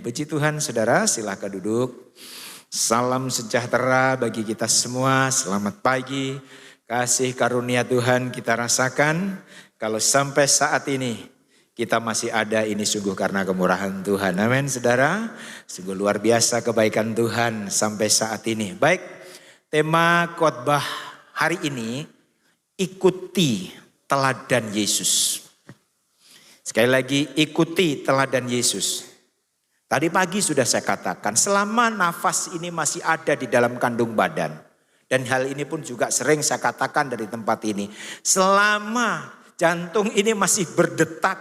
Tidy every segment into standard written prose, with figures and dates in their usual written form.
Puji Tuhan saudara, silakan duduk. Salam sejahtera bagi kita semua, selamat pagi. Kasih karunia Tuhan kita rasakan. Kalau sampai saat ini kita masih ada, ini sungguh karena kemurahan Tuhan. Amin saudara, sungguh luar biasa kebaikan Tuhan sampai saat ini. Baik, tema khotbah hari ini, ikuti teladan Yesus. Sekali lagi, ikuti teladan Yesus. Tadi pagi sudah saya katakan, selama nafas ini masih ada di dalam kandung badan. Dan hal ini pun juga sering saya katakan dari tempat ini. Selama jantung ini masih berdetak,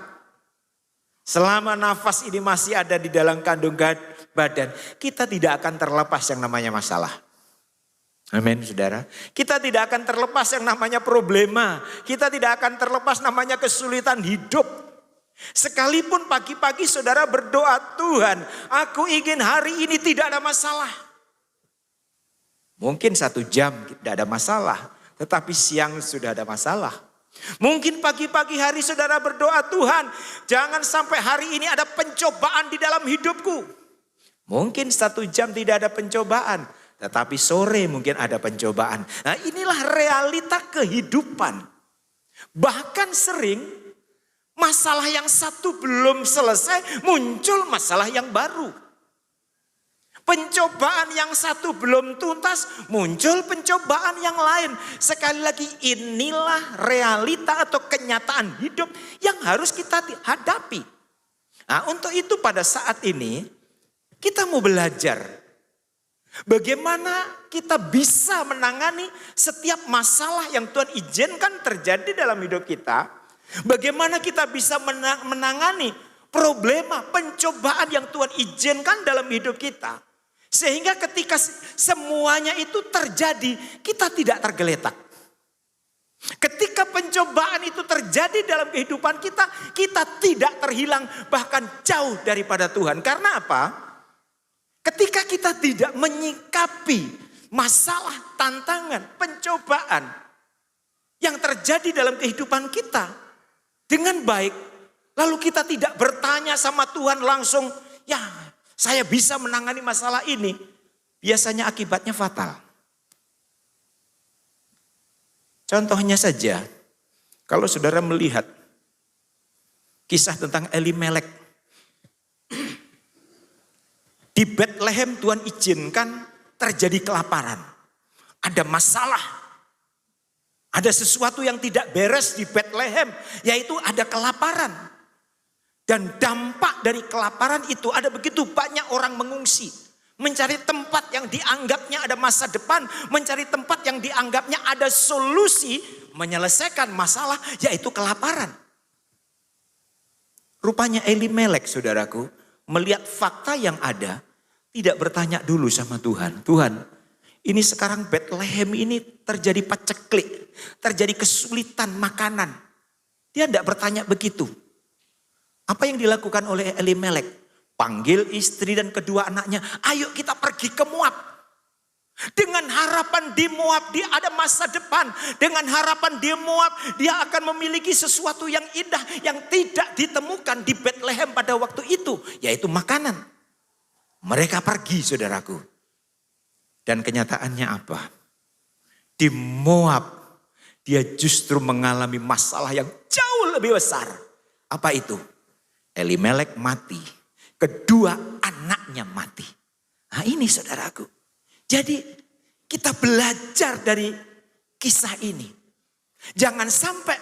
selama nafas ini masih ada di dalam kandung badan, kita tidak akan terlepas yang namanya masalah. Amin saudara. Kita tidak akan terlepas yang namanya problema. Kita tidak akan terlepas namanya kesulitan hidup. Sekalipun pagi-pagi saudara berdoa, Tuhan, aku ingin hari ini tidak ada masalah. Mungkin 1 jam tidak ada masalah, tetapi siang sudah ada masalah. Mungkin pagi-pagi hari saudara berdoa, Tuhan, jangan sampai hari ini ada pencobaan di dalam hidupku. Mungkin 1 jam tidak ada pencobaan, tetapi sore mungkin ada pencobaan. Nah, inilah realita kehidupan. Bahkan sering masalah yang satu belum selesai, muncul masalah yang baru. Pencobaan yang satu belum tuntas, muncul pencobaan yang lain. Sekali lagi, inilah realita atau kenyataan hidup yang harus kita hadapi. Nah, untuk itu pada saat ini kita mau belajar bagaimana kita bisa menangani setiap masalah yang Tuhan izinkan terjadi dalam hidup kita. Bagaimana kita bisa menangani problema, pencobaan yang Tuhan izinkan dalam hidup kita. Sehingga ketika semuanya itu terjadi, kita tidak tergeletak. Ketika pencobaan itu terjadi dalam kehidupan kita, kita tidak terhilang, bahkan jauh daripada Tuhan. Karena apa? Ketika kita tidak menyikapi masalah, tantangan, pencobaan yang terjadi dalam kehidupan kita dengan baik, lalu kita tidak bertanya sama Tuhan langsung, ya saya bisa menangani masalah ini, biasanya akibatnya fatal. Contohnya saja, kalau saudara melihat kisah tentang Elimelek. Di Bethlehem Tuhan izinkan terjadi kelaparan. Ada masalah. Ada sesuatu yang tidak beres di Bethlehem, yaitu ada kelaparan. Dan dampak dari kelaparan itu ada begitu banyak orang mengungsi. Mencari tempat yang dianggapnya ada masa depan, mencari tempat yang dianggapnya ada solusi menyelesaikan masalah, yaitu kelaparan. Rupanya Elimelek, saudaraku, melihat fakta yang ada, tidak bertanya dulu sama Tuhan. Tuhan, ini sekarang Bethlehem ini terjadi paceklik, terjadi kesulitan makanan. Dia tidak bertanya begitu. Apa yang dilakukan oleh Elimelek? Panggil istri dan kedua anaknya, ayo kita pergi ke Moab. Dengan harapan di Moab dia ada masa depan. Dengan harapan di Moab dia akan memiliki sesuatu yang indah yang tidak ditemukan di Bethlehem pada waktu itu, yaitu makanan. Mereka pergi, saudaraku. Dan kenyataannya apa? Di Moab dia justru mengalami masalah yang jauh lebih besar. Apa itu? Elimelek mati. Kedua anaknya mati. Nah ini saudaraku. Jadi kita belajar dari kisah ini. Jangan sampai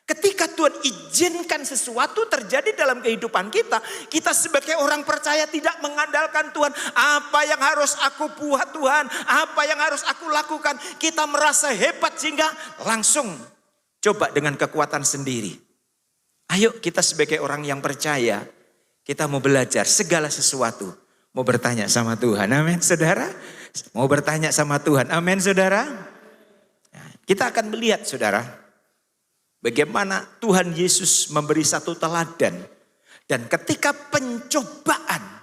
ketika Tuhan izinkan sesuatu terjadi dalam kehidupan kita, kita sebagai orang percaya tidak mengandalkan Tuhan. Apa yang harus aku buat Tuhan? Apa yang harus aku lakukan? Kita merasa hebat sehingga langsung coba dengan kekuatan sendiri. Ayo kita sebagai orang yang percaya, kita mau belajar segala sesuatu. Mau bertanya sama Tuhan, amin saudara. Mau bertanya sama Tuhan, amin saudara. Nah, kita akan melihat saudara, bagaimana Tuhan Yesus memberi satu teladan. Dan ketika pencobaan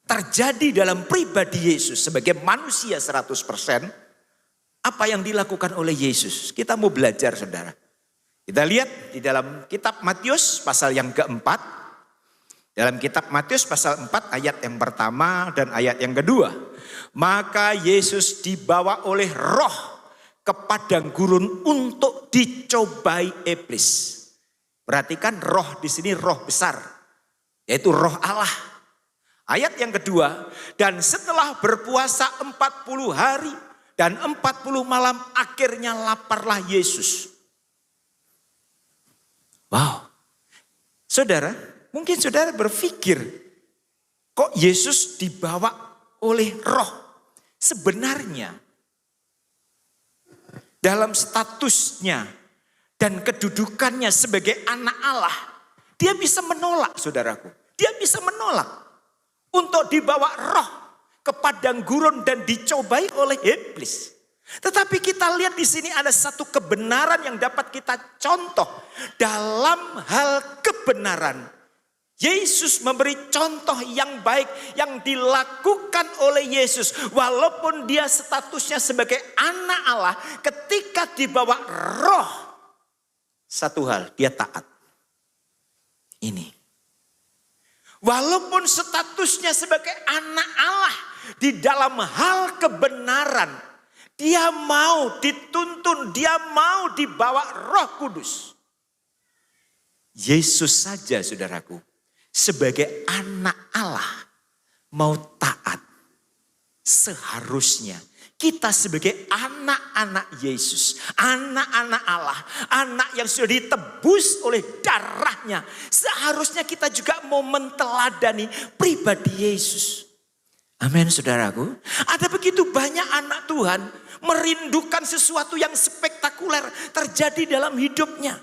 terjadi dalam pribadi Yesus sebagai manusia 100%, apa yang dilakukan oleh Yesus? Kita mau belajar saudara. Kita lihat di dalam kitab Matius pasal yang keempat. Dalam kitab Matius pasal 4 ayat yang pertama dan ayat yang kedua. Maka Yesus dibawa oleh roh ke padang gurun untuk dicobai iblis. Perhatikan roh di sini roh besar, yaitu roh Allah. Ayat yang kedua, dan setelah berpuasa 40 hari dan 40 malam akhirnya laparlah Yesus. Wow. Saudara, mungkin saudara berpikir, kok Yesus dibawa oleh roh? Sebenarnya, dalam statusnya dan kedudukannya sebagai anak Allah, dia bisa menolak, saudaraku. Dia bisa menolak untuk dibawa roh ke padang gurun dan dicobai oleh iblis. Tetapi kita lihat di sini ada satu kebenaran yang dapat kita contoh. Dalam hal kebenaran, Yesus memberi contoh yang baik yang dilakukan oleh Yesus. Walaupun dia statusnya sebagai anak Allah, ketika dibawa roh, satu hal, dia taat. Ini. Walaupun statusnya sebagai anak Allah, di dalam hal kebenaran, dia mau dituntun, dia mau dibawa Roh Kudus. Yesus saja, saudaraku, sebagai anak Allah mau taat. Seharusnya kita sebagai anak-anak Yesus, anak-anak Allah, anak yang sudah ditebus oleh darahnya, seharusnya kita juga mau menteladani pribadi Yesus. Amin, saudaraku. Ada begitu banyak anak Tuhan merindukan sesuatu yang spektakuler terjadi dalam hidupnya.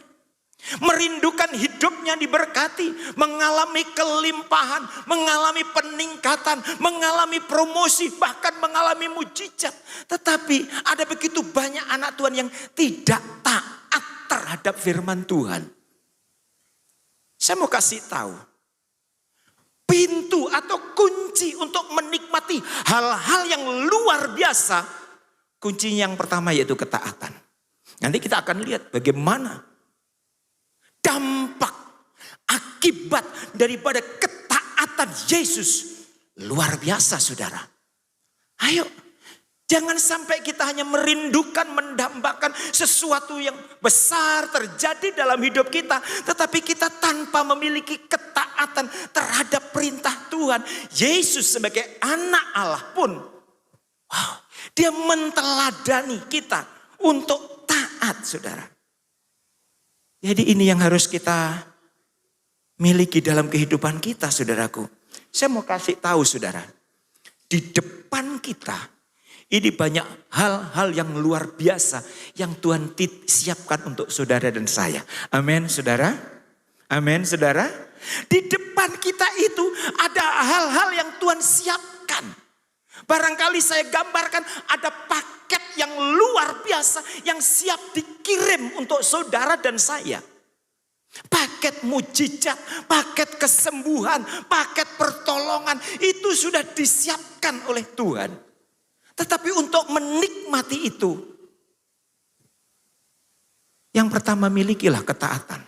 Merindukan hidupnya diberkati, mengalami kelimpahan, mengalami peningkatan, mengalami promosi, bahkan mengalami mujizat. Tetapi ada begitu banyak anak Tuhan yang tidak taat terhadap firman Tuhan. Saya mau kasih tahu, pintu atau kunci untuk menikmati hal-hal yang luar biasa, kuncinya yang pertama yaitu ketaatan. Nanti kita akan lihat bagaimana dampak akibat daripada ketaatan Yesus luar biasa, saudara. Ayo, jangan sampai kita hanya merindukan, mendambakan sesuatu yang besar terjadi dalam hidup kita, tetapi kita tanpa memiliki ketaatan terhadap perintah Tuhan. Yesus sebagai anak Allah pun, wow, dia menteladani kita untuk taat, saudara. Jadi ini yang harus kita miliki dalam kehidupan kita, saudaraku. Saya mau kasih tahu, saudara. Di depan kita, ini banyak hal-hal yang luar biasa yang Tuhan siapkan untuk saudara dan saya. Amin, saudara. Amin, saudara. Di depan kita itu ada hal-hal yang Tuhan siapkan. Barangkali saya gambarkan ada paket yang luar biasa yang siap dikirim untuk saudara dan saya. Paket mujizat, paket kesembuhan, paket pertolongan itu sudah disiapkan oleh Tuhan. Tetapi untuk menikmati itu, yang pertama milikilah ketaatan.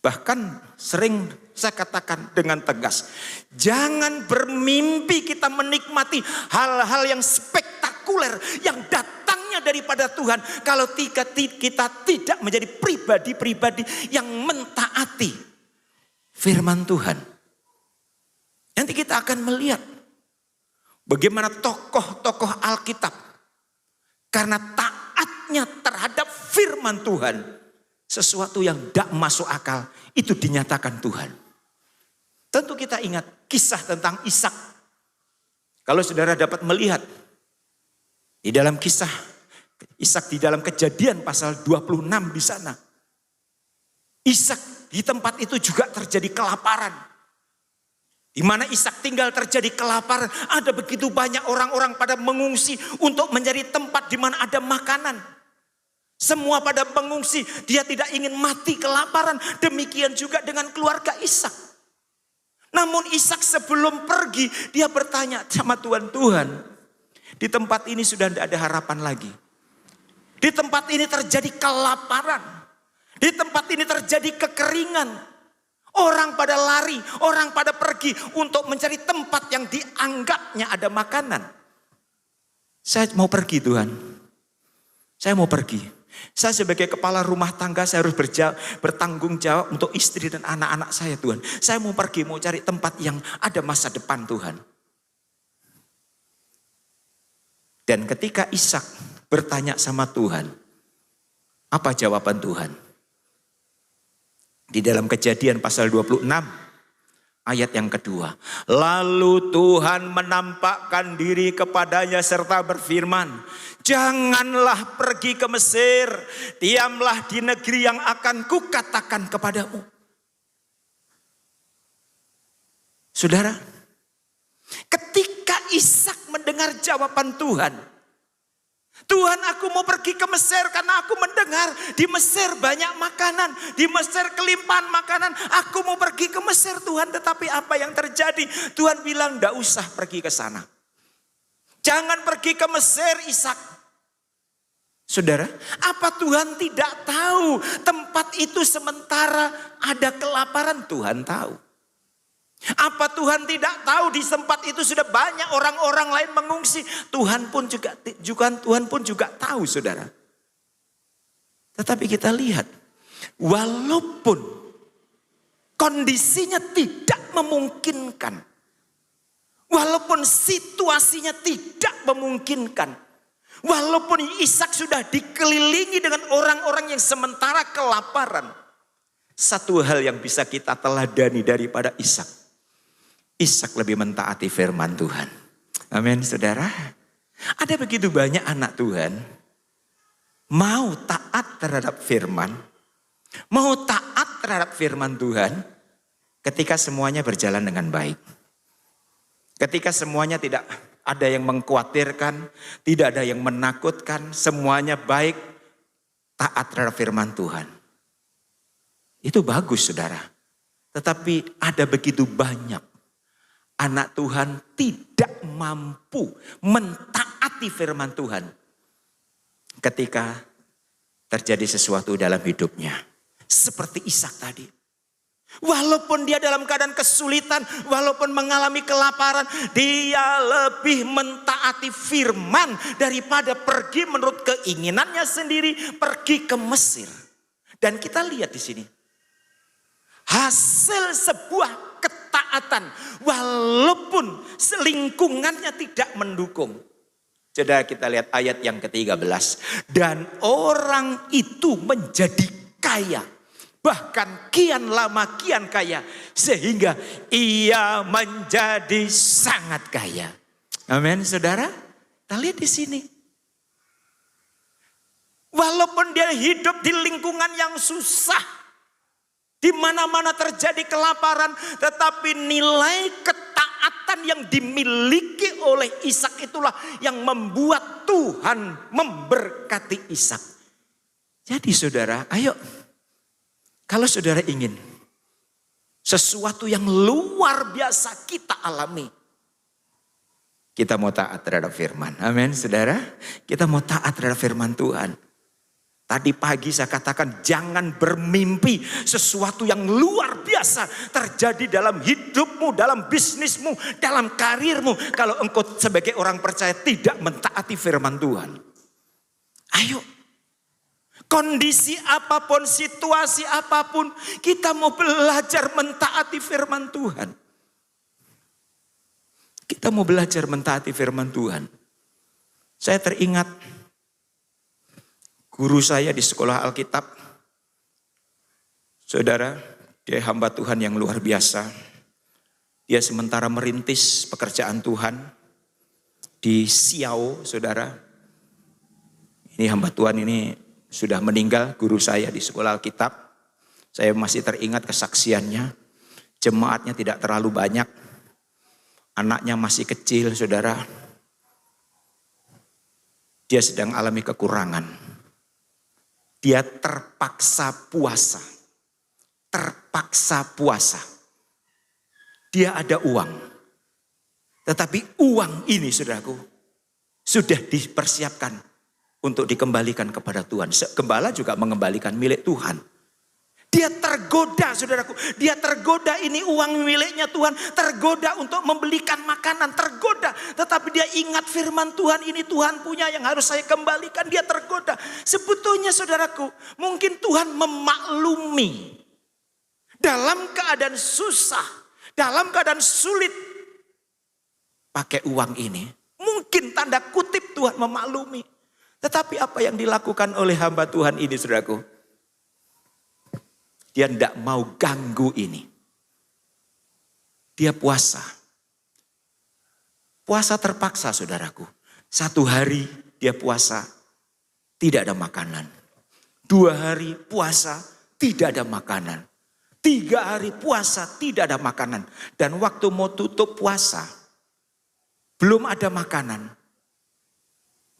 Bahkan sering saya katakan dengan tegas, jangan bermimpi kita menikmati hal-hal yang spektakuler yang datangnya daripada Tuhan kalau kita tidak menjadi pribadi-pribadi yang mentaati firman Tuhan. Nanti kita akan melihat bagaimana tokoh-tokoh Alkitab karena taatnya terhadap firman Tuhan, sesuatu yang tidak masuk akal itu dinyatakan Tuhan. Tentu kita ingat kisah tentang Ishak. Kalau saudara dapat melihat di dalam kisah Ishak di dalam Kejadian pasal 26 di sana. Ishak di tempat itu juga terjadi kelaparan. Di mana Ishak tinggal terjadi kelaparan. Ada begitu banyak orang-orang pada mengungsi untuk mencari tempat di mana ada makanan. Semua pada mengungsi, dia tidak ingin mati kelaparan. Demikian juga dengan keluarga Ishak. Namun Ishak sebelum pergi, dia bertanya sama Tuhan, Tuhan, di tempat ini sudah tidak ada harapan lagi. Di tempat ini terjadi kelaparan. Di tempat ini terjadi kekeringan. Orang pada lari, orang pada pergi untuk mencari tempat yang dianggapnya ada makanan. Saya mau pergi Tuhan. Saya mau pergi. Saya sebagai kepala rumah tangga saya harus bertanggung jawab untuk istri dan anak-anak saya Tuhan. Saya mau pergi, mau cari tempat yang ada masa depan Tuhan. Dan ketika Ishak bertanya sama Tuhan, apa jawaban Tuhan? Di dalam Kejadian pasal 26 ayat yang kedua. Lalu Tuhan menampakkan diri kepadanya serta berfirman, janganlah pergi ke Mesir, diamlah di negeri yang akan kukatakan kepadamu. Saudara, ketika Ishak mendengar jawaban Tuhan, Tuhan, aku mau pergi ke Mesir karena aku mendengar di Mesir banyak makanan, di Mesir kelimpahan makanan. Aku mau pergi ke Mesir Tuhan, tetapi apa yang terjadi? Tuhan bilang, enggak usah pergi ke sana. Jangan pergi ke Mesir, Ishak. Saudara, apa Tuhan tidak tahu tempat itu sementara ada kelaparan? Tuhan tahu. Apa Tuhan tidak tahu di tempat itu sudah banyak orang-orang lain mengungsi? Tuhan pun juga tahu, saudara. Tetapi kita lihat, walaupun kondisinya tidak memungkinkan, walaupun situasinya tidak memungkinkan, walaupun Ishak sudah dikelilingi dengan orang-orang yang sementara kelaparan, satu hal yang bisa kita teladani daripada Ishak. Ishak lebih mentaati firman Tuhan. Amin, saudara. Ada begitu banyak anak Tuhan mau taat terhadap firman, mau taat terhadap firman Tuhan ketika semuanya berjalan dengan baik. Ketika semuanya tidak ada yang mengkhawatirkan, tidak ada yang menakutkan, semuanya baik, taat terhadap firman Tuhan. Itu bagus, saudara. Tetapi ada begitu banyak anak Tuhan tidak mampu mentaati firman Tuhan ketika terjadi sesuatu dalam hidupnya. Seperti Ishak tadi. Walaupun dia dalam keadaan kesulitan, walaupun mengalami kelaparan, dia lebih mentaati firman daripada pergi menurut keinginannya sendiri, pergi ke Mesir. Dan kita lihat di sini, hasil sebuah ketaatan walaupun lingkungannya tidak mendukung. Saudara, kita lihat ayat yang ke-13. Dan orang itu menjadi kaya, bahkan kian lama kian kaya, sehingga ia menjadi sangat kaya. Amin, saudara. Kita lihat di sini. Walaupun dia hidup di lingkungan yang susah, di mana-mana terjadi kelaparan, tetapi nilai ketaatan yang dimiliki oleh Ishak itulah yang membuat Tuhan memberkati Ishak. Jadi saudara, ayo, kalau saudara ingin sesuatu yang luar biasa kita alami, kita mau taat terhadap firman. Amin, saudara. Kita mau taat terhadap firman Tuhan. Tadi pagi saya katakan jangan bermimpi sesuatu yang luar biasa terjadi dalam hidupmu, dalam bisnismu, dalam karirmu. Kalau engkau sebagai orang percaya tidak mentaati firman Tuhan. Ayo, kondisi apapun, situasi apapun, kita mau belajar mentaati firman Tuhan. Kita mau belajar mentaati firman Tuhan. Saya teringat guru saya di sekolah Alkitab, saudara, dia hamba Tuhan yang luar biasa. Dia sementara merintis pekerjaan Tuhan di Siau, saudara. Ini hamba Tuhan ini sudah meninggal, guru saya di sekolah Alkitab. Saya masih teringat kesaksiannya. Jemaatnya tidak terlalu banyak. Anaknya masih kecil, saudara. Dia sedang alami kekurangan. Dia terpaksa puasa. Terpaksa puasa. Dia ada uang. Tetapi uang ini, saudaraku, sudah dipersiapkan untuk dikembalikan kepada Tuhan. Gembala juga mengembalikan milik Tuhan. Dia tergoda, saudaraku. Dia tergoda, ini uang miliknya Tuhan. Tergoda untuk membelikan makanan, tergoda. Tetapi dia ingat firman Tuhan, ini Tuhan punya yang harus saya kembalikan. Dia tergoda. Sebetulnya saudaraku, mungkin Tuhan memaklumi. Dalam keadaan susah, dalam keadaan sulit, pakai uang ini. Mungkin tanda kutip Tuhan memaklumi. Tetapi apa yang dilakukan oleh hamba Tuhan ini, saudaraku? Dia tidak mau ganggu ini. Dia puasa. Puasa terpaksa, saudaraku. 1 hari dia puasa, tidak ada makanan. 2 hari puasa, tidak ada makanan. 3 hari puasa, tidak ada makanan. Dan waktu mau tutup puasa, belum ada makanan.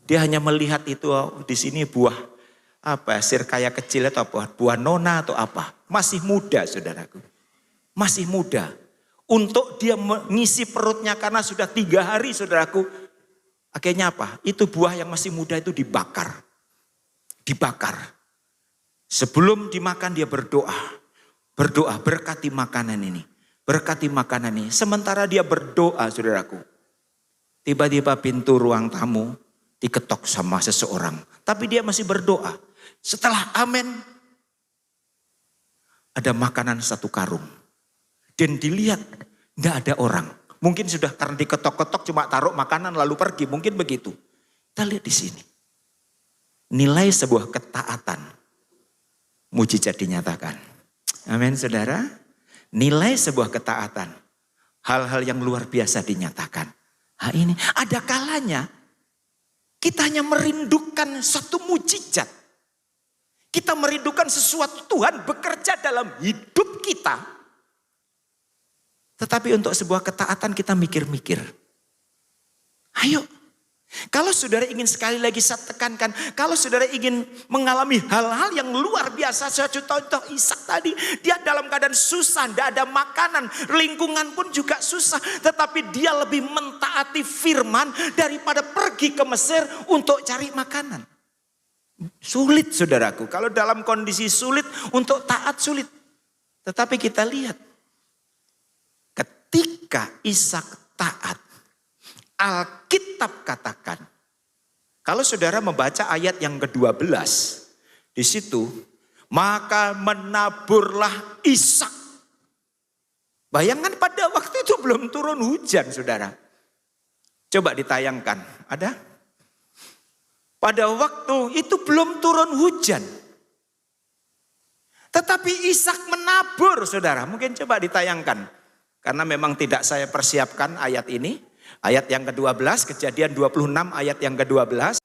Dia hanya melihat itu, di sini buah sirkaya kecil atau apa, buah nona atau apa. Masih muda, saudaraku. Masih muda. Untuk dia mengisi perutnya karena sudah 3 hari, saudaraku. Akhirnya apa? Itu buah yang masih muda itu dibakar. Dibakar. Sebelum dimakan dia berdoa. Berdoa, berkati makanan ini. Berkati makanan ini. Sementara dia berdoa, saudaraku. Tiba-tiba pintu ruang tamu diketok sama seseorang. Tapi dia masih berdoa. Setelah amin, ada makanan 1 karung. Dan dilihat, tidak ada orang. Mungkin sudah karena diketok-ketok cuma taruh makanan lalu pergi. Mungkin begitu. Kita lihat di sini. Nilai sebuah ketaatan. Mujizat dinyatakan. Amin, saudara. Nilai sebuah ketaatan. Hal-hal yang luar biasa dinyatakan. Nah, ini ada kalanya kita hanya merindukan satu mujizat. Kita merindukan sesuatu Tuhan bekerja dalam hidup kita. Tetapi untuk sebuah ketaatan kita mikir-mikir. Ayo. Kalau saudara ingin sekali lagi saya tekankan. Kalau saudara ingin mengalami hal-hal yang luar biasa. Saya contoh Ishak tadi. Dia dalam keadaan susah. Tidak ada makanan. Lingkungan pun juga susah. Tetapi dia lebih mentaati firman. Daripada pergi ke Mesir untuk cari makanan. Sulit, saudaraku. Kalau dalam kondisi sulit, untuk taat sulit. Tetapi kita lihat. Ketika Ishak taat. Alkitab katakan. Kalau saudara membaca ayat yang ke-12. Di situ. Maka menaburlah Ishak. Bayangkan pada waktu itu belum turun hujan, saudara. Coba ditayangkan. Ada? Pada waktu itu belum turun hujan. Tetapi Ishak menabur, saudara. Mungkin coba ditayangkan. Karena memang tidak saya persiapkan ayat ini. Ayat yang ke-12, Kejadian 26 ayat yang ke-12.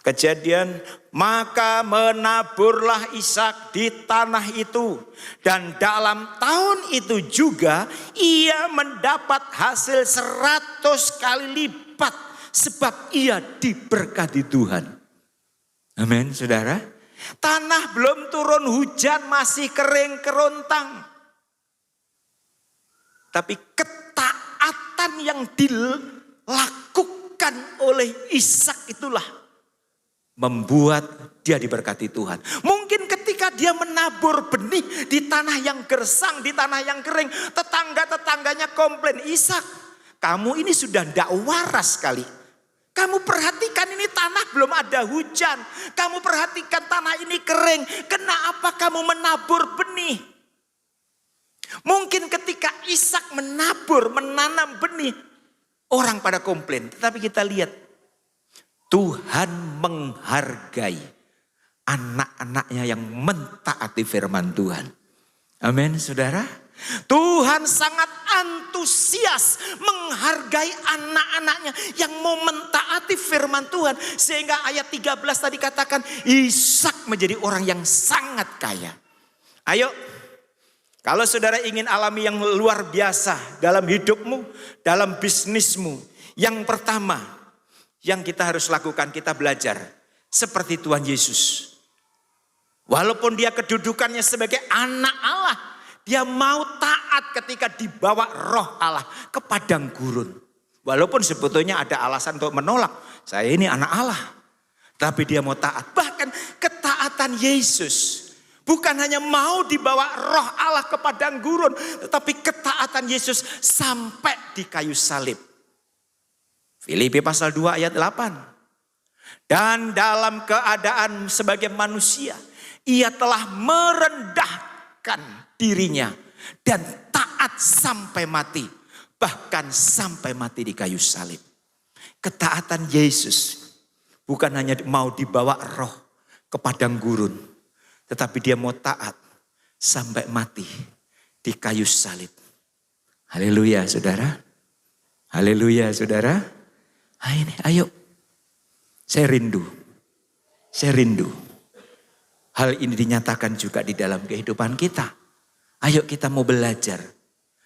Kejadian, maka menaburlah Ishak di tanah itu. Dan dalam tahun itu juga ia mendapat hasil 100 kali lipat. Sebab ia diberkati Tuhan. Amin, saudara. Tanah belum turun hujan, masih kering kerontang. Tapi ketaatan yang dilakukan oleh Ishak itulah membuat dia diberkati Tuhan. Mungkin ketika dia menabur benih di tanah yang gersang, di tanah yang kering, tetangga-tetangganya komplain, Ishak, kamu ini sudah tidak waras sekali. Kamu perhatikan ini tanah belum ada hujan. Kamu perhatikan tanah ini kering. Kenapa kamu menabur benih? Mungkin ketika Ishak menabur, menanam benih. Orang pada komplain. Tetapi kita lihat. Tuhan menghargai anak-anaknya yang mentaati firman Tuhan. Amin, saudara. Tuhan sangat antusias menghargai anak-anaknya yang mau mentaati firman Tuhan. Sehingga ayat 13 tadi katakan Ishak menjadi orang yang sangat kaya. Ayo, kalau saudara ingin alami yang luar biasa dalam hidupmu, dalam bisnismu. Yang pertama yang kita harus lakukan, kita belajar seperti Tuhan Yesus. Walaupun dia kedudukannya sebagai anak Allah, dia mau taat ketika dibawa roh Allah ke padang gurun. Walaupun sebetulnya ada alasan untuk menolak. Saya ini anak Allah. Tapi dia mau taat. Bahkan ketaatan Yesus Bukan hanya mau dibawa roh Allah ke padang gurun, tetapi ketaatan Yesus sampai di kayu salib. Filipi pasal 2 ayat 8. Dan dalam keadaan sebagai manusia, ia telah merendahkan dirinya dan taat sampai mati. Bahkan sampai mati di kayu salib. Ketaatan Yesus bukan hanya mau dibawa roh ke padang gurun, tetapi dia mau taat sampai mati di kayu salib. Haleluya saudara. Haleluya saudara. Ayo. Saya rindu. Hal ini dinyatakan juga di dalam kehidupan kita. Ayo kita mau belajar.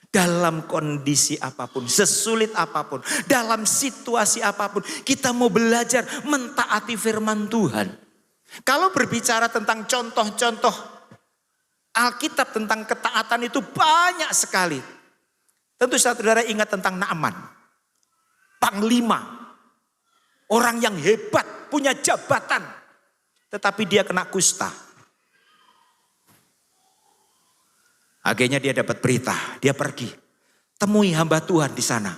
Dalam kondisi apapun, sesulit apapun, dalam situasi apapun, kita mau belajar mentaati firman Tuhan. Kalau berbicara tentang contoh-contoh Alkitab tentang ketaatan itu banyak sekali. Tentu saudara ingat tentang Naaman, panglima, orang yang hebat, punya jabatan, tetapi dia kena kusta. Akhirnya dia dapat berita, dia pergi. Temui hamba Tuhan di sana.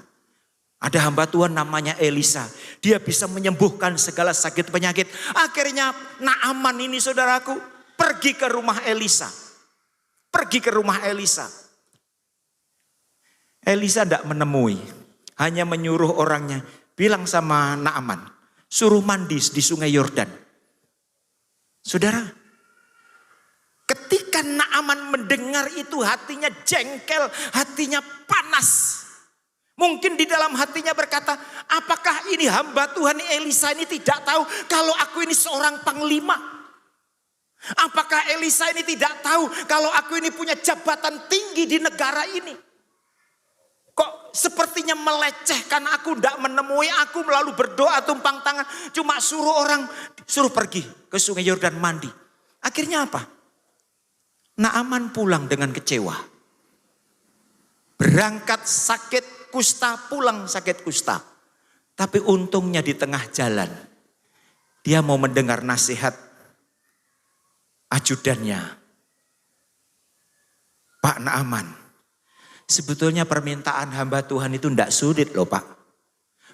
Ada hamba Tuhan namanya Elisa. Dia bisa menyembuhkan segala sakit penyakit. Akhirnya Naaman ini saudaraku pergi ke rumah Elisa. Elisa tidak menemui. Hanya menyuruh orangnya. Bilang sama Naaman. Suruh mandi di sungai Yordan. Saudara. Ketika Naaman mendengar itu hatinya jengkel, hatinya panas. Mungkin di dalam hatinya berkata, apakah ini hamba Tuhan Elisa ini tidak tahu kalau aku ini seorang panglima? Apakah Elisa ini tidak tahu kalau aku ini punya jabatan tinggi di negara ini? Kok sepertinya melecehkan aku, tidak menemui aku, lalu berdoa tumpang tangan. Cuma suruh pergi ke sungai Yordan mandi. Akhirnya apa? Naaman pulang dengan kecewa. Berangkat sakit kusta, pulang sakit kusta. Tapi untungnya di tengah jalan, dia mau mendengar nasihat ajudannya. Pak Naaman, sebetulnya permintaan hamba Tuhan itu tidak sulit loh Pak.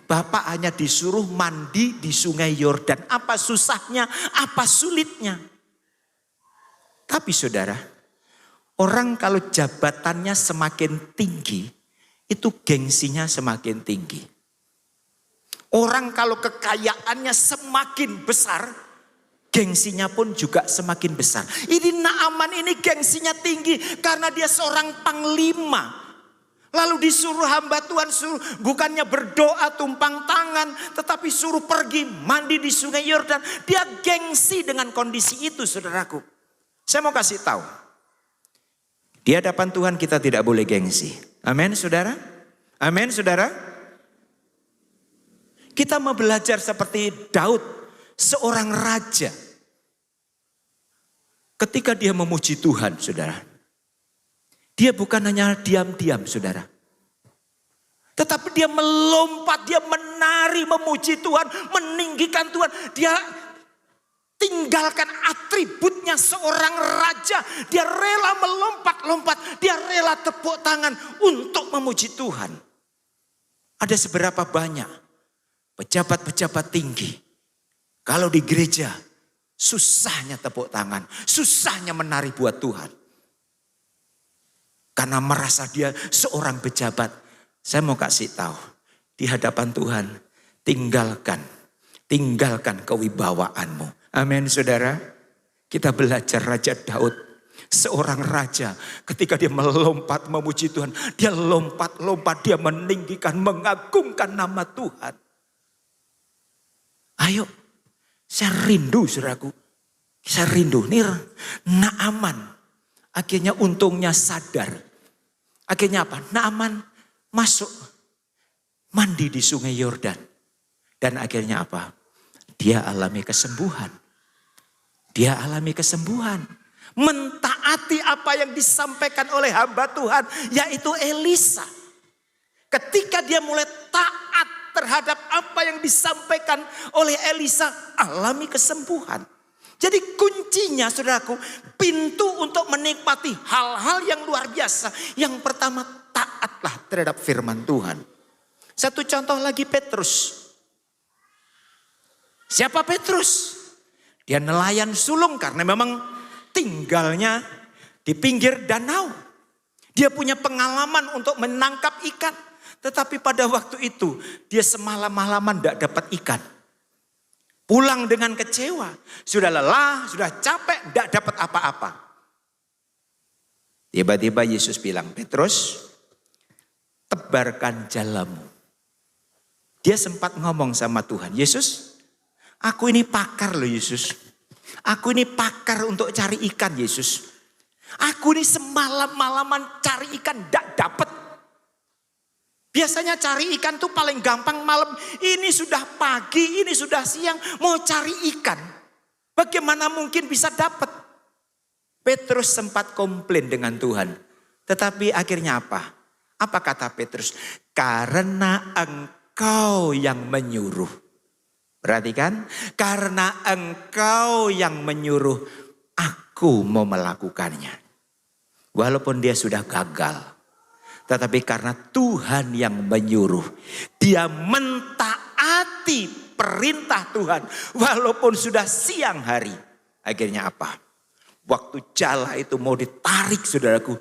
Bapak hanya disuruh mandi di sungai Yordan. Apa susahnya, apa sulitnya? Tapi saudara, orang kalau jabatannya semakin tinggi, itu gengsinya semakin tinggi. Orang kalau kekayaannya semakin besar, gengsinya pun juga semakin besar. Ini Naaman ini gengsinya tinggi karena dia seorang panglima. Lalu disuruh hamba Tuhan, bukannya berdoa tumpang tangan, tetapi suruh pergi mandi di sungai Yordan. Dia gengsi dengan kondisi itu saudaraku. Saya mau kasih tahu. Di hadapan Tuhan kita tidak boleh gengsi. Amin saudara? Amin saudara? Kita mau belajar seperti Daud, seorang raja. Ketika dia memuji Tuhan saudara. Dia bukan hanya diam-diam saudara. Tetapi dia melompat, dia menari memuji Tuhan, meninggikan Tuhan. Dia tinggalkan atributnya seorang raja. Dia rela melompat-lompat. Dia rela tepuk tangan untuk memuji Tuhan. Ada seberapa banyak pejabat-pejabat tinggi. Kalau di gereja susahnya tepuk tangan. Susahnya menari buat Tuhan. Karena merasa dia seorang pejabat. Saya mau kasih tahu. Di hadapan Tuhan tinggalkan kewibawaanmu. Amin saudara. Kita belajar Raja Daud. Seorang raja ketika dia melompat memuji Tuhan. Dia lompat-lompat, dia meninggikan, mengagungkan nama Tuhan. Ayo, saya rindu saudaraku. Saya rindu. Naaman akhirnya untungnya sadar. Akhirnya apa? Naaman masuk mandi di sungai Yordan. Dan akhirnya apa? Dia alami kesembuhan. Mentaati apa yang disampaikan oleh hamba Tuhan, yaitu Elisa. Ketika dia mulai taat terhadap apa yang disampaikan oleh Elisa, alami kesembuhan. Jadi kuncinya saudaraku, pintu untuk menikmati hal-hal yang luar biasa. Yang pertama, taatlah terhadap firman Tuhan. Satu contoh lagi, Petrus. Siapa Petrus? Dia nelayan sulung karena memang tinggalnya di pinggir danau. Dia punya pengalaman untuk menangkap ikan. Tetapi pada waktu itu dia semalam-malaman tidak dapat ikan. Pulang dengan kecewa. Sudah lelah, sudah capek, tidak dapat apa-apa. Tiba-tiba Yesus bilang, Petrus, tebarkan jalamu. Dia sempat ngomong sama Tuhan, Yesus, aku ini pakar loh Yesus. Aku ini pakar untuk cari ikan Yesus. Aku ini semalam-malaman cari ikan, tidak dapat. Biasanya cari ikan tuh paling gampang malam. Ini sudah pagi, ini sudah siang. Mau cari ikan. Bagaimana mungkin bisa dapat? Petrus sempat komplain dengan Tuhan. Tetapi akhirnya apa? Apa kata Petrus? Karena engkau yang menyuruh. Perhatikan. Karena engkau yang menyuruh. Aku mau melakukannya. Walaupun dia sudah gagal. Tetapi karena Tuhan yang menyuruh, dia mentaati perintah Tuhan. Walaupun sudah siang hari. Akhirnya apa? Waktu jala itu mau ditarik saudaraku,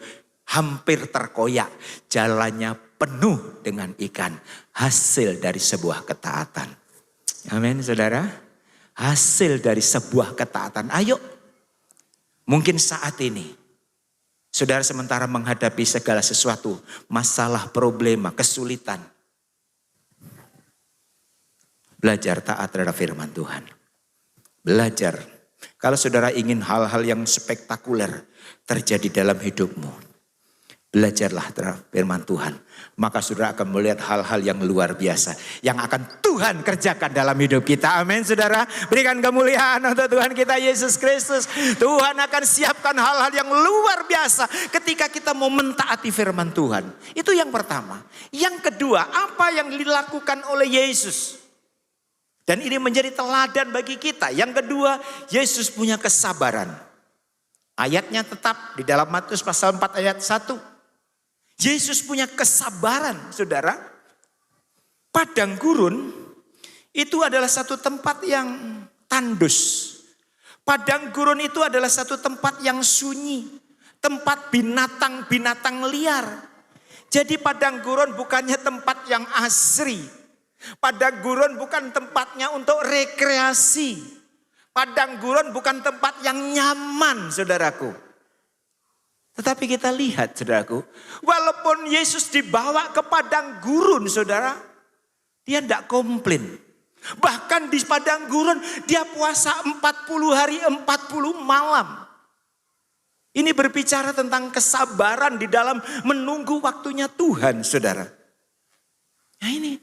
hampir terkoyak. Jalannya penuh dengan ikan. Hasil dari sebuah ketaatan. Amin saudara. Hasil dari sebuah ketaatan. Ayo. Mungkin saat ini. Saudara sementara menghadapi segala sesuatu, masalah, problema, kesulitan. Belajar taat terhadap firman Tuhan. Belajar. Kalau saudara ingin hal-hal yang spektakuler terjadi dalam hidupmu. Belajarlah terhadap firman Tuhan. Maka saudara akan melihat hal-hal yang luar biasa. Yang akan Tuhan kerjakan dalam hidup kita. Amin saudara. Berikan kemuliaan untuk Tuhan kita Yesus Kristus. Tuhan akan siapkan hal-hal yang luar biasa. Ketika kita mau mentaati firman Tuhan. Itu yang pertama. Yang kedua, apa yang dilakukan oleh Yesus. Dan ini menjadi teladan bagi kita. Yang kedua, Yesus punya kesabaran. Ayatnya tetap di dalam Matius pasal 4 ayat 1. Yesus punya kesabaran, saudara. Padang gurun itu adalah satu tempat yang tandus. Padang gurun itu adalah satu tempat yang sunyi. Tempat binatang-binatang liar. Jadi padang gurun bukannya tempat yang asri. Padang gurun bukan tempatnya untuk rekreasi. Padang gurun bukan tempat yang nyaman, saudaraku. Tetapi kita lihat saudaraku, walaupun Yesus dibawa ke padang gurun saudara, dia tidak komplain. Bahkan di padang gurun dia puasa 40 hari 40 malam. Ini berbicara tentang kesabaran di dalam menunggu waktunya Tuhan saudara. Nah ini,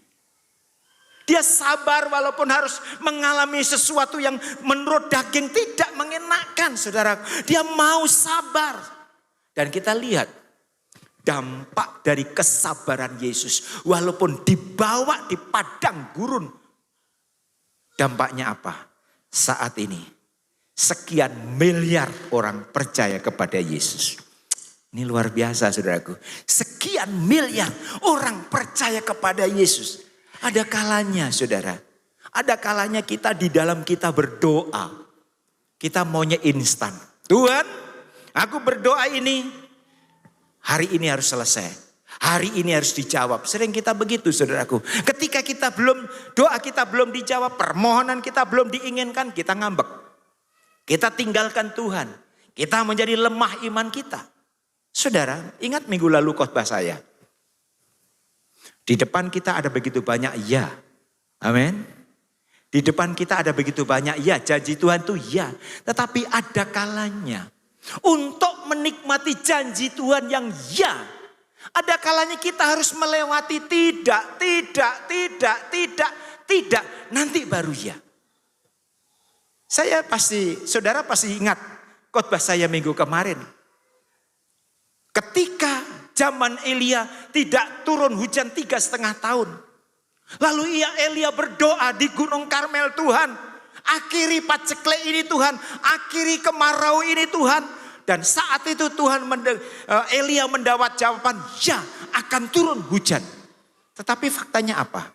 dia sabar walaupun harus mengalami sesuatu yang menurut daging tidak mengenakan saudara. Dia mau sabar. Dan kita lihat dampak dari kesabaran Yesus. Walaupun dibawa di padang gurun. Dampaknya apa? Saat ini sekian miliar orang percaya kepada Yesus. Ini luar biasa saudaraku. Sekian miliar orang percaya kepada Yesus. Ada kalanya saudara. Ada kalanya kita di dalam kita berdoa. Kita maunya instan. Tuhan, aku berdoa ini, hari ini harus selesai. Hari ini harus dijawab. Sering kita begitu saudaraku. Ketika doa kita belum dijawab, permohonan kita belum diinginkan, kita ngambek. Kita tinggalkan Tuhan. Kita menjadi lemah iman kita. Saudara, ingat minggu lalu khotbah saya. Di depan kita ada begitu banyak ya. Amin. Di depan kita ada begitu banyak ya. Janji Tuhan itu ya. Tetapi ada kalanya. Untuk menikmati janji Tuhan yang ya. Ada kalanya kita harus melewati tidak. Nanti baru ya. Saudara pasti ingat khotbah saya minggu kemarin. Ketika zaman Elia tidak turun hujan 3,5 tahun. Lalu Elia berdoa di Gunung Karmel, Tuhan, Akhiri paceklik ini Tuhan. Akhiri kemarau ini Tuhan. Dan saat itu Elia mendapat jawaban, ya akan turun hujan. Tetapi faktanya apa?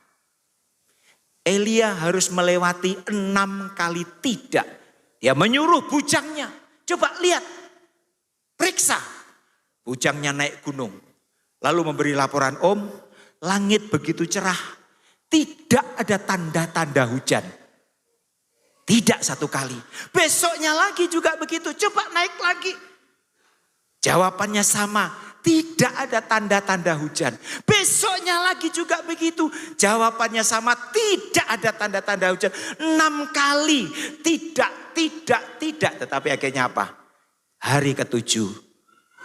Elia harus melewati 6 kali tidak. Dia menyuruh bujangnya. Coba lihat, periksa. Bujangnya naik gunung. Lalu memberi laporan, Om, langit begitu cerah. Tidak ada tanda-tanda hujan. Tidak satu kali. Besoknya lagi juga begitu. Coba naik lagi. Jawabannya sama. Tidak ada tanda-tanda hujan. Besoknya lagi juga begitu. Jawabannya sama. Tidak ada tanda-tanda hujan. 6 kali. Tidak. Tetapi akhirnya apa? Hari ke-7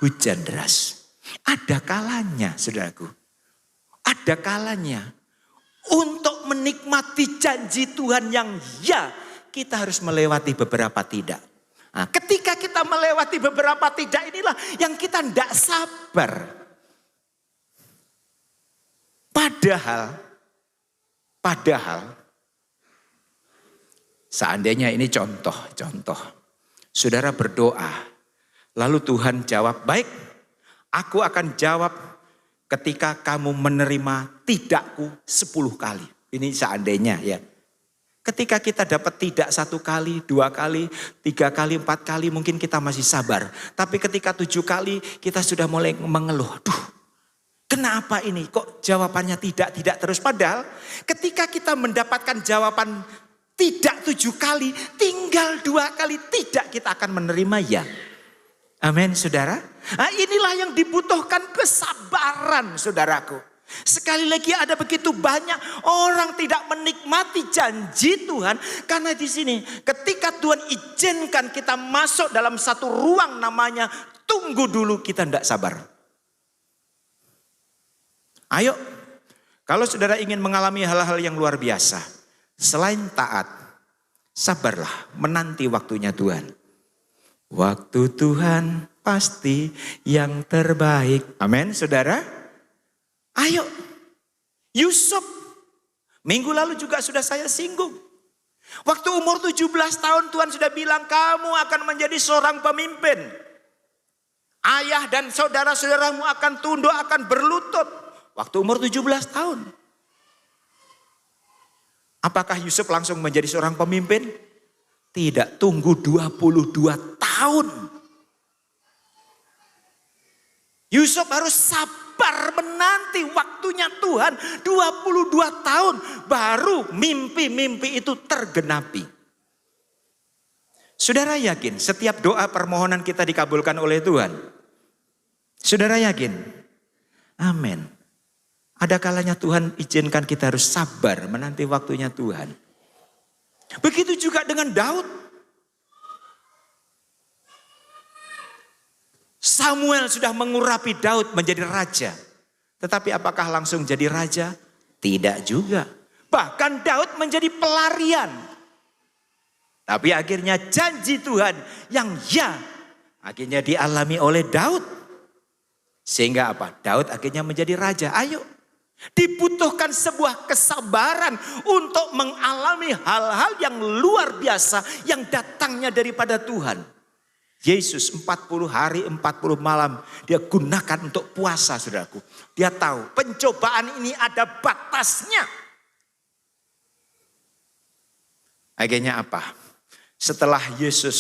hujan deras. Ada kalanya, saudaraku. Ada kalanya. Untuk menikmati janji Tuhan yang ya, kita harus melewati beberapa tidak. Nah, ketika kita melewati beberapa tidak inilah yang kita tidak sabar. Padahal, seandainya ini contoh. Saudara berdoa, lalu Tuhan jawab, baik, aku akan jawab ketika kamu menerima tidakku 10 kali. Ini seandainya ya. Ketika kita dapat tidak 1 kali, 2 kali, 3 kali, 4 kali mungkin kita masih sabar. Tapi ketika 7 kali kita sudah mulai mengeluh. Aduh, kenapa ini kok jawabannya tidak terus. Padahal ketika kita mendapatkan jawaban tidak 7 kali, tinggal 2 kali tidak kita akan menerima ya. Amin saudara. Nah, inilah yang dibutuhkan kesabaran saudaraku. Sekali lagi ada begitu banyak orang tidak menikmati janji Tuhan. Karena di sini ketika Tuhan izinkan kita masuk dalam satu ruang namanya tunggu dulu, kita tidak sabar. Ayo, kalau saudara ingin mengalami hal-hal yang luar biasa. Selain taat, sabarlah menanti waktunya Tuhan. Waktu Tuhan pasti yang terbaik. Amin saudara. Ayo, Yusuf, minggu lalu juga sudah saya singgung. Waktu umur 17 tahun Tuhan sudah bilang kamu akan menjadi seorang pemimpin. Ayah dan saudara-saudaramu akan tunduk, akan berlutut. Waktu umur 17 tahun. Apakah Yusuf langsung menjadi seorang pemimpin? Tidak, tunggu 22 tahun. Yusuf harus sabar menanti waktunya Tuhan 22 tahun. Baru mimpi-mimpi itu tergenapi. Saudara yakin setiap doa permohonan kita dikabulkan oleh Tuhan? Saudara yakin? Amin. Ada kalanya Tuhan izinkan kita harus sabar menanti waktunya Tuhan. Begitu juga dengan Daud. Samuel sudah mengurapi Daud menjadi raja. Tetapi apakah langsung jadi raja? Tidak juga. Bahkan Daud menjadi pelarian. Tapi akhirnya janji Tuhan yang ya akhirnya dialami oleh Daud. Sehingga apa? Daud akhirnya menjadi raja. Ayo. Dibutuhkan sebuah kesabaran untuk mengalami hal-hal yang luar biasa yang datangnya daripada Tuhan. Yesus 40 hari 40 malam dia gunakan untuk puasa saudaraku. Dia tahu pencobaan ini ada batasnya. Akhirnya apa? Setelah Yesus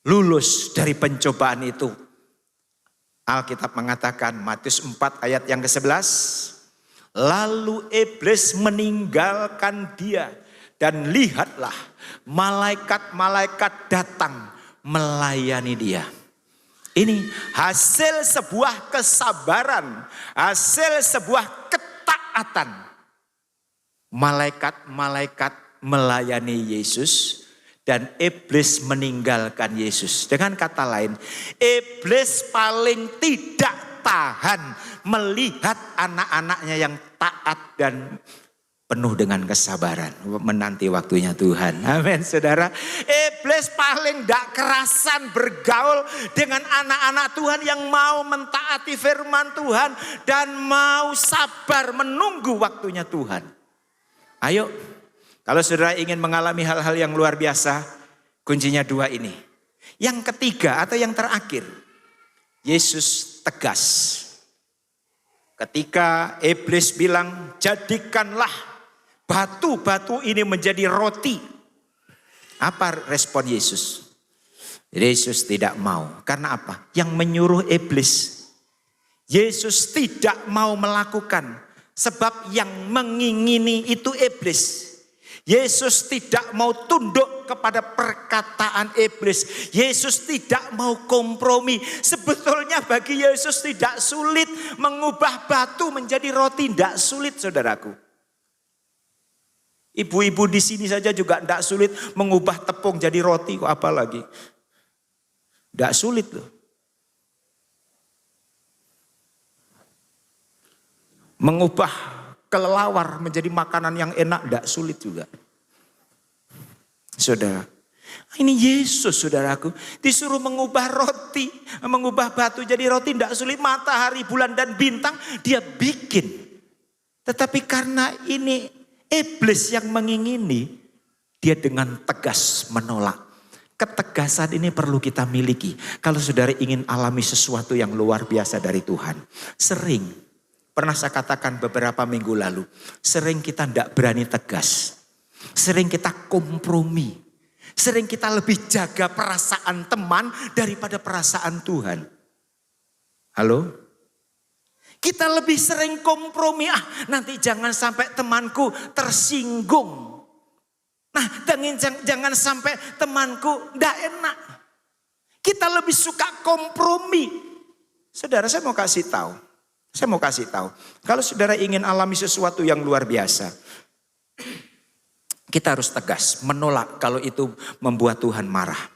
lulus dari pencobaan itu. Alkitab mengatakan Matius 4 ayat yang ke-11. Lalu iblis meninggalkan dia. Dan lihatlah malaikat-malaikat datang melayani dia. Ini hasil sebuah kesabaran. Hasil sebuah ketaatan. Malaikat-malaikat melayani Yesus. Dan iblis meninggalkan Yesus. Dengan kata lain, iblis paling tidak tahan melihat anak-anaknya yang taat dan penuh dengan kesabaran menanti waktunya Tuhan. Amin saudara. Iblis paling tidak kerasan bergaul dengan anak-anak Tuhan yang mau mentaati firman Tuhan. Dan mau sabar menunggu waktunya Tuhan. Ayo Kalau saudara ingin mengalami hal-hal yang luar biasa, kuncinya dua ini. Yang ketiga atau yang terakhir, Yesus tegas. Ketika iblis bilang, jadikanlah batu-batu ini menjadi roti. Apa respon Yesus? Yesus tidak mau. Karena apa? Yang menyuruh iblis. Yesus tidak mau melakukan. Sebab yang mengingini itu iblis. Yesus tidak mau tunduk kepada perkataan iblis. Yesus tidak mau kompromi. Sebetulnya bagi Yesus tidak sulit mengubah batu menjadi roti. Tidak sulit, saudaraku. Ibu-ibu di sini saja juga tidak sulit mengubah tepung jadi roti. Kok apa lagi? Tidak sulit loh. Mengubah kelelawar menjadi makanan yang enak tidak sulit juga. Saudara, ini Yesus, saudaraku, disuruh mengubah roti, mengubah batu jadi roti tidak sulit. Matahari, bulan dan bintang dia bikin. Tetapi karena ini iblis yang mengingini, dia dengan tegas menolak. Ketegasan ini perlu kita miliki. Kalau saudara ingin alami sesuatu yang luar biasa dari Tuhan. Pernah saya katakan beberapa minggu lalu, sering kita tidak berani tegas. Sering kita kompromi. Sering kita lebih jaga perasaan teman daripada perasaan Tuhan. Halo? Kita lebih sering kompromi. Nanti jangan sampai temanku tersinggung. Nah, jangan sampai temanku tidak enak. Kita lebih suka kompromi. Saudara, saya mau kasih tahu. Kalau saudara ingin alami sesuatu yang luar biasa, kita harus tegas menolak kalau itu membuat Tuhan marah.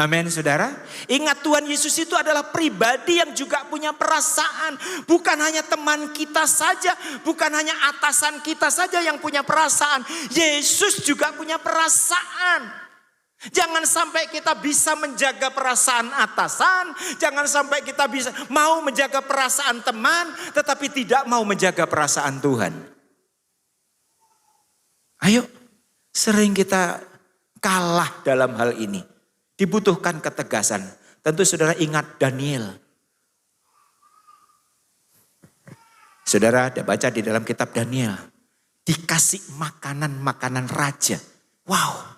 Amin, saudara. Ingat, Tuhan Yesus itu adalah pribadi yang juga punya perasaan. Bukan hanya teman kita saja, bukan hanya atasan kita saja yang punya perasaan. Yesus juga punya perasaan. Jangan sampai kita bisa menjaga perasaan atasan. Jangan sampai kita bisa mau menjaga perasaan teman, tetapi tidak mau menjaga perasaan Tuhan. Ayo, sering kita kalah dalam hal ini. Dibutuhkan ketegasan. Tentu saudara ingat Daniel. Saudara ada baca di dalam kitab Daniel. Dikasih makanan raja. Wow.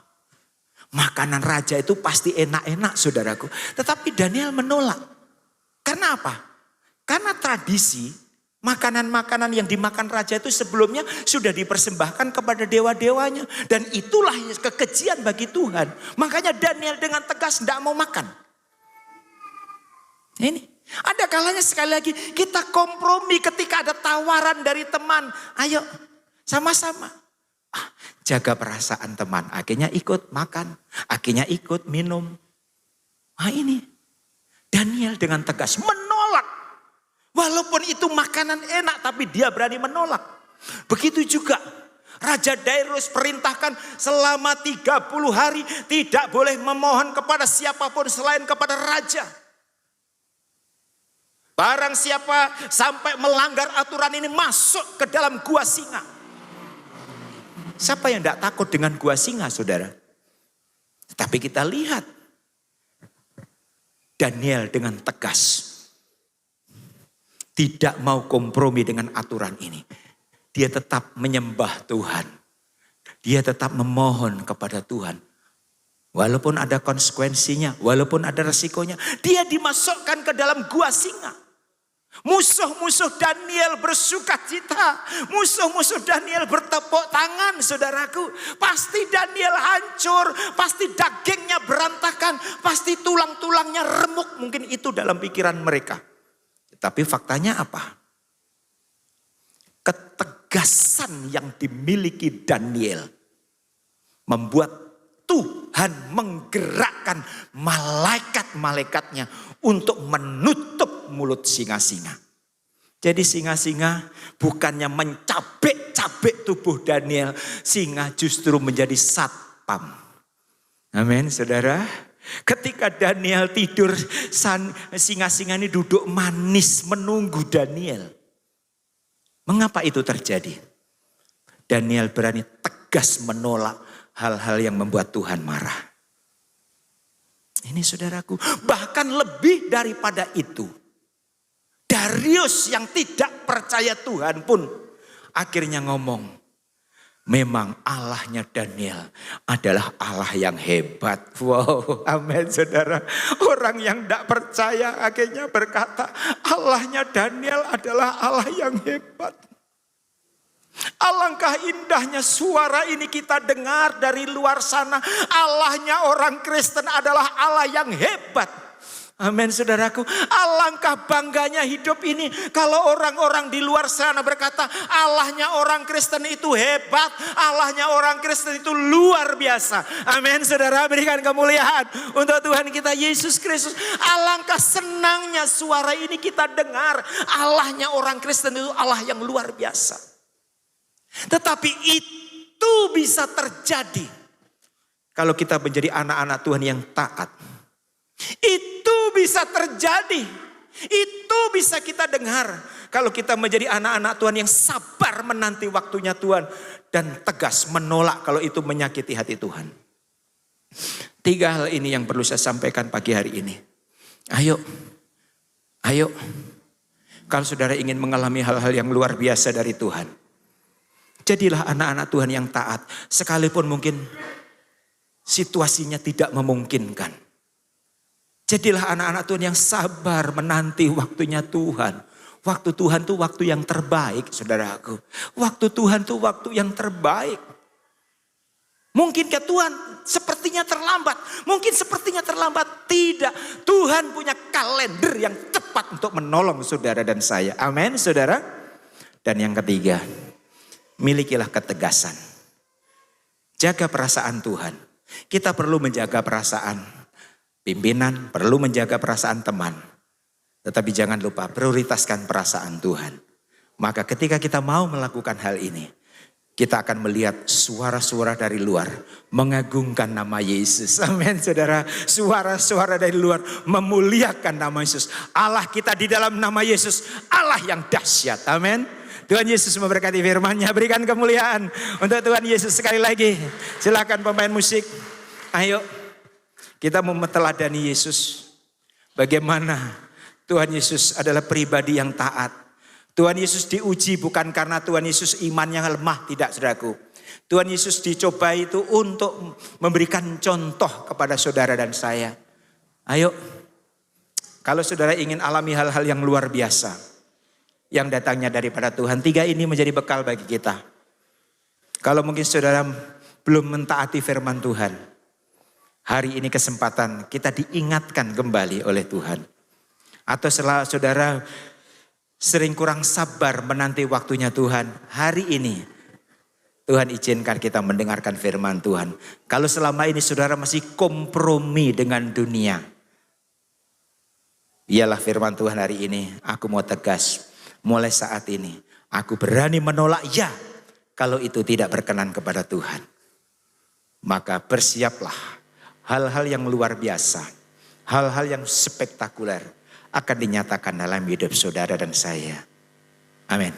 Makanan raja itu pasti enak-enak, saudaraku. Tetapi Daniel menolak. Karena apa? Karena tradisi makanan-makanan yang dimakan raja itu sebelumnya sudah dipersembahkan kepada dewa-dewanya. Dan itulah kekejian bagi Tuhan. Makanya Daniel dengan tegas tidak mau makan. Ini. Ada kalanya sekali lagi kita kompromi ketika ada tawaran dari teman. Ayo sama-sama. Jaga perasaan teman. Akhirnya ikut makan. Akhirnya ikut minum. Ini. Daniel dengan tegas menolak. Walaupun itu makanan enak tapi dia berani menolak. Begitu juga Raja Darius perintahkan selama 30 hari tidak boleh memohon kepada siapapun selain kepada raja. Barang siapa sampai melanggar aturan ini masuk ke dalam gua singa. Siapa yang tidak takut dengan gua singa, saudara? Tapi kita lihat Daniel dengan tegas. Tidak mau kompromi dengan aturan ini. Dia tetap menyembah Tuhan. Dia tetap memohon kepada Tuhan. Walaupun ada konsekuensinya, walaupun ada resikonya. Dia dimasukkan ke dalam gua singa. Musuh-musuh Daniel bersuka cita. Musuh-musuh Daniel bertepuk tangan, saudaraku. Pasti Daniel hancur. Pasti dagingnya berantakan. Pasti tulang-tulangnya remuk. Mungkin itu dalam pikiran mereka. Tapi faktanya apa? Ketegasan yang dimiliki Daniel membuat Tuhan menggerakkan malaikat-malaikatnya untuk menutup mulut singa-singa. Jadi singa-singa bukannya mencabik-cabik tubuh Daniel, singa justru menjadi satpam. Amin, saudara. Ketika Daniel tidur, singa-singa ini duduk manis menunggu Daniel. Mengapa itu terjadi? Daniel berani tegas menolak hal-hal yang membuat Tuhan marah. Ini saudaraku, bahkan lebih daripada itu. Darius yang tidak percaya Tuhan pun akhirnya ngomong, memang Allahnya Daniel adalah Allah yang hebat. Wow, amin saudara. Orang yang tidak percaya akhirnya berkata, Allahnya Daniel adalah Allah yang hebat. Alangkah indahnya suara ini kita dengar dari luar sana. Allahnya orang Kristen adalah Allah yang hebat. Amin saudaraku. Alangkah bangganya hidup ini kalau orang-orang di luar sana berkata Allahnya orang Kristen itu hebat, Allahnya orang Kristen itu luar biasa. Amin saudara, berikan kemuliaan untuk Tuhan kita Yesus Kristus. Alangkah senangnya suara ini kita dengar, Allahnya orang Kristen itu Allah yang luar biasa. Tetapi itu bisa terjadi kalau kita menjadi anak-anak Tuhan yang taat. Itu bisa terjadi. Itu bisa kita dengar kalau kita menjadi anak-anak Tuhan yang sabar menanti waktunya Tuhan dan tegas menolak kalau itu menyakiti hati Tuhan. 3 hal ini yang perlu saya sampaikan pagi hari ini. Ayo. Kalau saudara ingin mengalami hal-hal yang luar biasa dari Tuhan, jadilah anak-anak Tuhan yang taat. Sekalipun mungkin situasinya tidak memungkinkan. Jadilah anak-anak Tuhan yang sabar menanti waktunya Tuhan. Waktu Tuhan itu waktu yang terbaik, saudaraku. Waktu Tuhan itu waktu yang terbaik. Mungkinkah Tuhan sepertinya terlambat? Mungkin sepertinya terlambat. Tidak. Tuhan punya kalender yang tepat untuk menolong saudara dan saya. Amin, saudara. Dan yang ketiga, milikilah ketegasan. Jaga perasaan Tuhan. Kita perlu menjaga perasaan pimpinan, perlu menjaga perasaan teman. Tetapi jangan lupa prioritaskan perasaan Tuhan. Maka ketika kita mau melakukan hal ini, kita akan melihat suara-suara dari luar mengagungkan nama Yesus. Amin saudara. Suara-suara dari luar memuliakan nama Yesus. Allah kita di dalam nama Yesus, Allah yang dahsyat. Amin. Tuhan Yesus memberkati firman-Nya. Berikan kemuliaan untuk Tuhan Yesus sekali lagi. Silakan pemain musik. Ayo kita mau meneladani Yesus. Bagaimana Tuhan Yesus adalah pribadi yang taat. Tuhan Yesus diuji bukan karena Tuhan Yesus imannya lemah. Tidak saudaraku. Tuhan Yesus dicoba itu untuk memberikan contoh kepada saudara dan saya. Ayo. Kalau saudara ingin alami hal-hal yang luar biasa yang datangnya daripada Tuhan, 3 ini menjadi bekal bagi kita. Kalau mungkin saudara belum mentaati firman Tuhan, hari ini kesempatan kita diingatkan kembali oleh Tuhan. Atau setelah saudara sering kurang sabar menanti waktunya Tuhan, hari ini Tuhan izinkan kita mendengarkan firman Tuhan. Kalau selama ini saudara masih kompromi dengan dunia, biarlah firman Tuhan hari ini, aku mau tegas. Mulai saat ini aku berani menolak ya kalau itu tidak berkenan kepada Tuhan. Maka bersiaplah. Hal-hal yang luar biasa, hal-hal yang spektakuler akan dinyatakan dalam hidup saudara dan saya. Amin.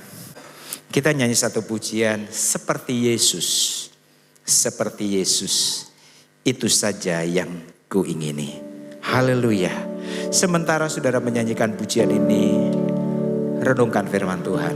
Kita nyanyi satu pujian, seperti Yesus. Seperti Yesus, itu saja yang kuingini. Haleluya. Sementara saudara menyanyikan pujian ini, renungkan firman Tuhan.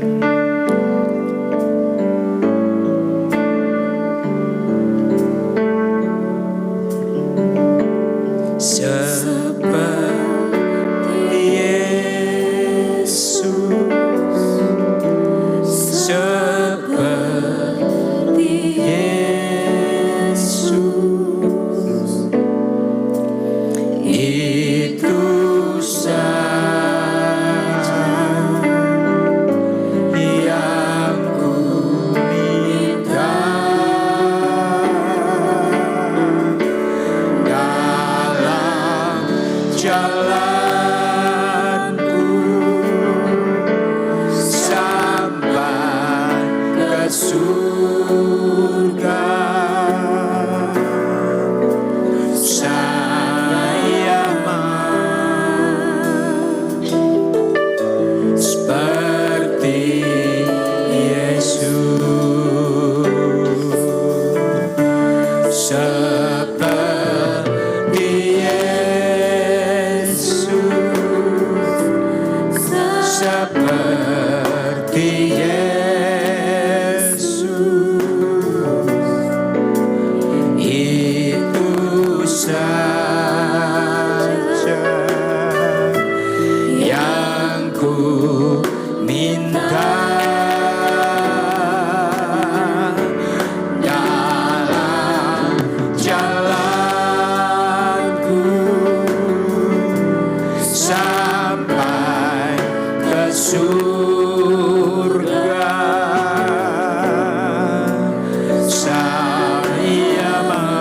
Dalam seperti Yesus, itu saja yang ku minta dalam jalanku sampai ke surga. Saya mau.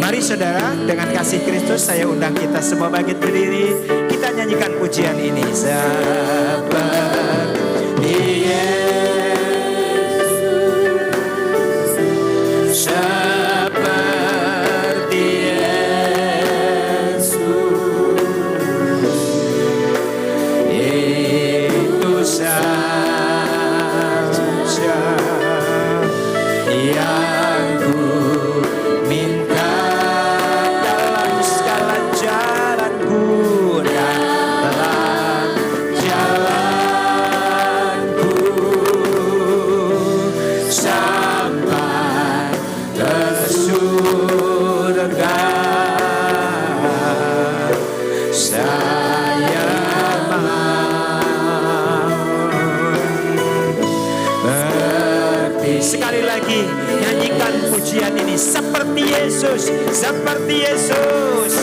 Mari saudara, dengan kasih Kristus saya undang kita semua bangkit berdiri. Kita nyanyikan pujian ini. Seperti Yesus, seperti Yesus, itu saja yang ku minta dalam segala jalanku, dalam jalanku sampai ke surga. Saya mau berarti. Sekali lagi nyanyikan pujian ini. Seperti Yesus, seperti Yesus.